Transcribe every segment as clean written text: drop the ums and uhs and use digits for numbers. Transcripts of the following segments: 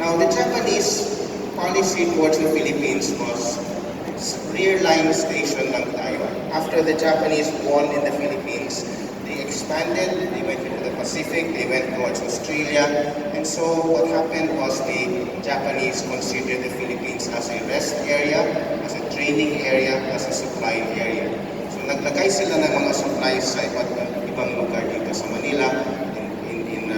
Now, the Japanese policy towards the Philippines was rear line station lang tayo. After the Japanese won in the Philippines, they expanded, they went into the Pacific, they went towards Australia, and so what happened was the Japanese considered the Philippines as a rest area, as a training area, as a supply area. So naglagay sila ng mga supplies sa ibang lugar dito sa Manila, in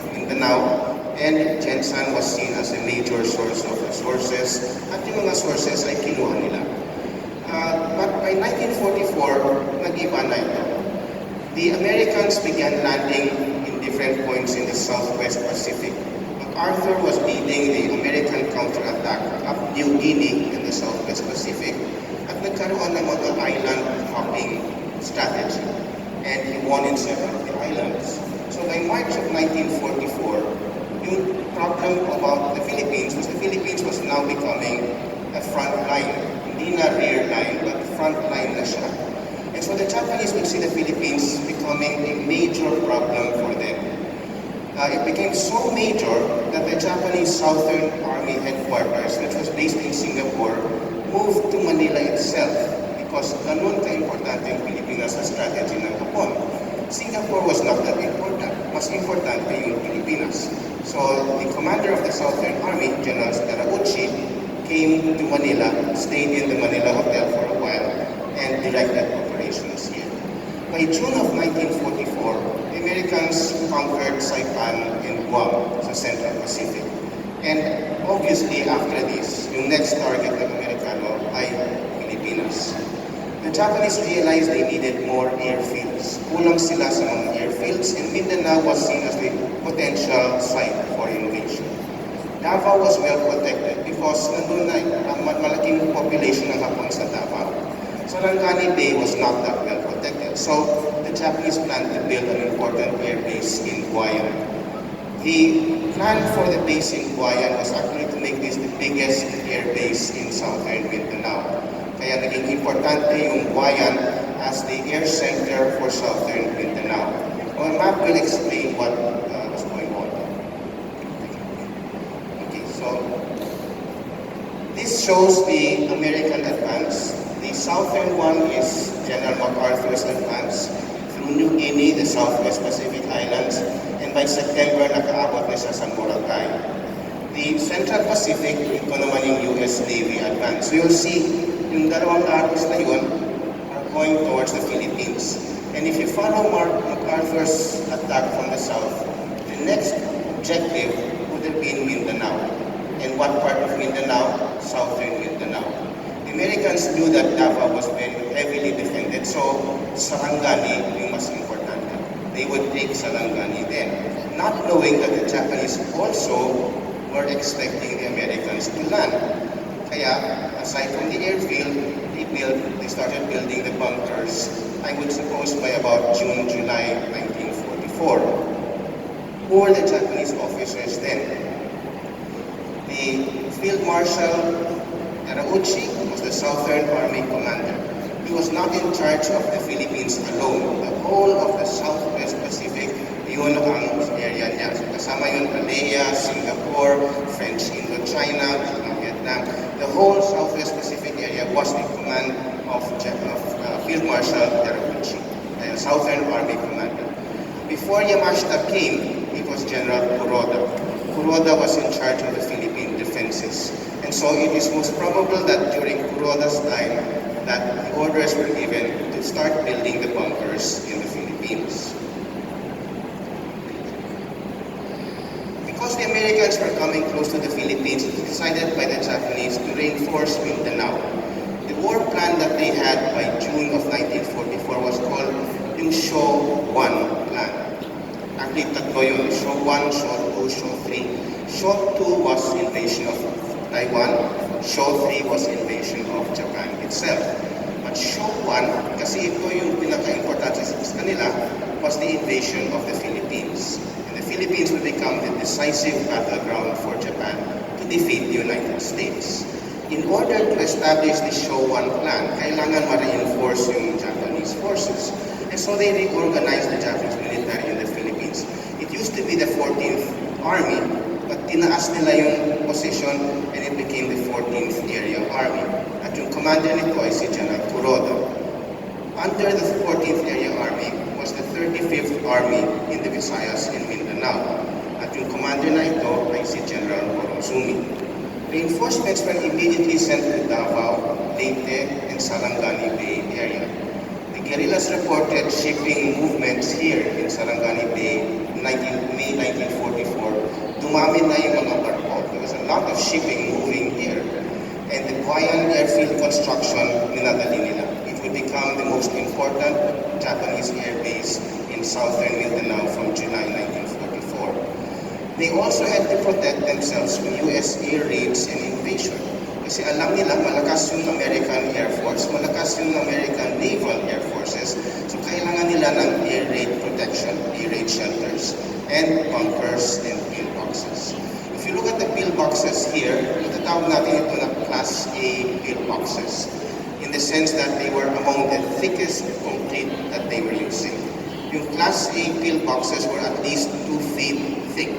Mindanao, and Jensan was seen as a major source of resources, at yung mga sources ay kinuha nila. But by 1944, nag-iba na ito. The Americans began landing in different points in the Southwest Pacific. MacArthur was leading the American counterattack up New Guinea in the Southwest Pacific, at nagkaroon ng mga island hopping strategy. And he won in several of the islands. So by March of 1944, yung problem about the Philippines was now becoming a front line. Hindi na rear line, but front line na siya. And so the Japanese would see the Philippines becoming a major problem for them. It became so major that the Japanese Southern Army headquarters, which was based in Singapore, moved to Manila itself because ganun ka-importante yung Pilipinas sa strategy ng Hapon. Singapore was not that important. Mas importante yung Pilipinas. So the commander of the Southern Army, General Terauchi, came to Manila, stayed in the Manila Hotel for a while, and directed operations here. By June of 1944, the Americans conquered Saipan and Guam sa Central Pacific. And obviously after this, yung next target ng Amerikano ay Pilipinas. The Japanese realized they needed more airfields. Kulang sila sa mga airfields, and Mindanao was seen as the potential site for invasion. Davao was well protected because nandun na malaking population ng Hapon sa Davao. Sarangani Bay was not that well protected. So the Japanese planned to build an important air base in Guayan. The plan for the base in Guayan was actually to make this the biggest air base in southern Mindanao. Kaya naging importante yung Guayan as the air center for southern Mindanao. Our map will explain what was going on. Okay, so this shows the American advance. The southern one is General MacArthur's advance through New Guinea, the Southwest Pacific Islands, and by September, nakaabot na siya sa Boracay. The Central Pacific, ito naman yung US Navy advance. So you'll see, yung dalawang arrows na yun are going towards the Philippines. And if you follow MacArthur's attack from the south, the next objective would have been Mindanao. And what part of Mindanao? Southern Mindanao. The Americans knew that Davao was very heavily defended, so Sarangani yung mas importante. They would take Sarangani then, not knowing that the Japanese also were expecting the Americans to land. Kaya, aside from the airfield, they started building the bunkers, I would suppose by about June, July 1944. Who were the Japanese officers then? The Field Marshal Terauchi was the Southern Army commander. He was not in charge of the Philippines alone. The whole of the Southwest Pacific, yun ang area niya. So kasama yun Malaya, Singapore, French Indochina, Vietnam. The whole Southwest Pacific area was the command of Field Marshal Terauchi, the Southern Army commander. Before Yamashita came, it was General Kuroda. Kuroda was in charge of the Philippine defenses. And so it is most probable that during Kuroda's time, that the orders were given to start building the bunkers in the Philippines. Because the Americans were coming close to the Philippines, it was decided by the Japanese to reinforce Mindanao. The war plan that they had by June of 1944 was called yung Shaw 1 plan. Actually, tatlo yun. Shaw 1, Shaw 2, Shaw 3. Shaw 2 was invasion of Taiwan. Shaw 3 was invasion of Japan itself. But Shaw 1, kasi ito yung pinaka-importante sa kanila, was the invasion of the Philippines. And the Philippines would become the decisive battleground for Japan to defeat the United States. In order to establish the Shaw 1 plan, kailangan ma-reinforce yung Japanese forces. And so they reorganized the Japanese military in the Philippines. It used to be the 14th Army, but tinaas nila yung position and it became the 14th Area Army. At yung commander nito ay si General Kuroda. Under the 14th Area Army was the 35th Army in the Visayas and Mindanao. At yung commander na ito ay si General Orozumi. Reinforcements were immediately sent to Davao, Leyte, and Sarangani Bay area. The guerrillas reported shipping movements here in Sarangani Bay in May 1944. Dumami na yung mga barko. There was a lot of shipping moving here. And the Guayan airfield construction, minadali nila. It would become the most important Japanese air base in southern Mindanao from July 1944. They also had to protect themselves from US air raids and invasion. Kasi alam nila malakas yung American Air Force, malakas yung American Naval Air Forces. So kailangan nila ng air raid protection, air raid shelters, and bunkers and pillboxes. If you look at the pillboxes here, natatawag natin ito na Class A pillboxes in the sense that they were among the thickest concrete that they were using. Yung Class A pillboxes were at least 2 feet thick.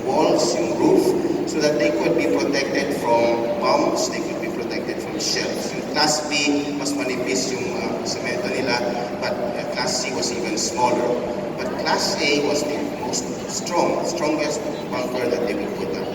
Walls, yung roof, so that they could be protected from bombs, they could be protected from shells. Yung Class B, mas manipis yung semento nila, but Class C was even smaller. But Class A was the most strongest bunker that they would put up.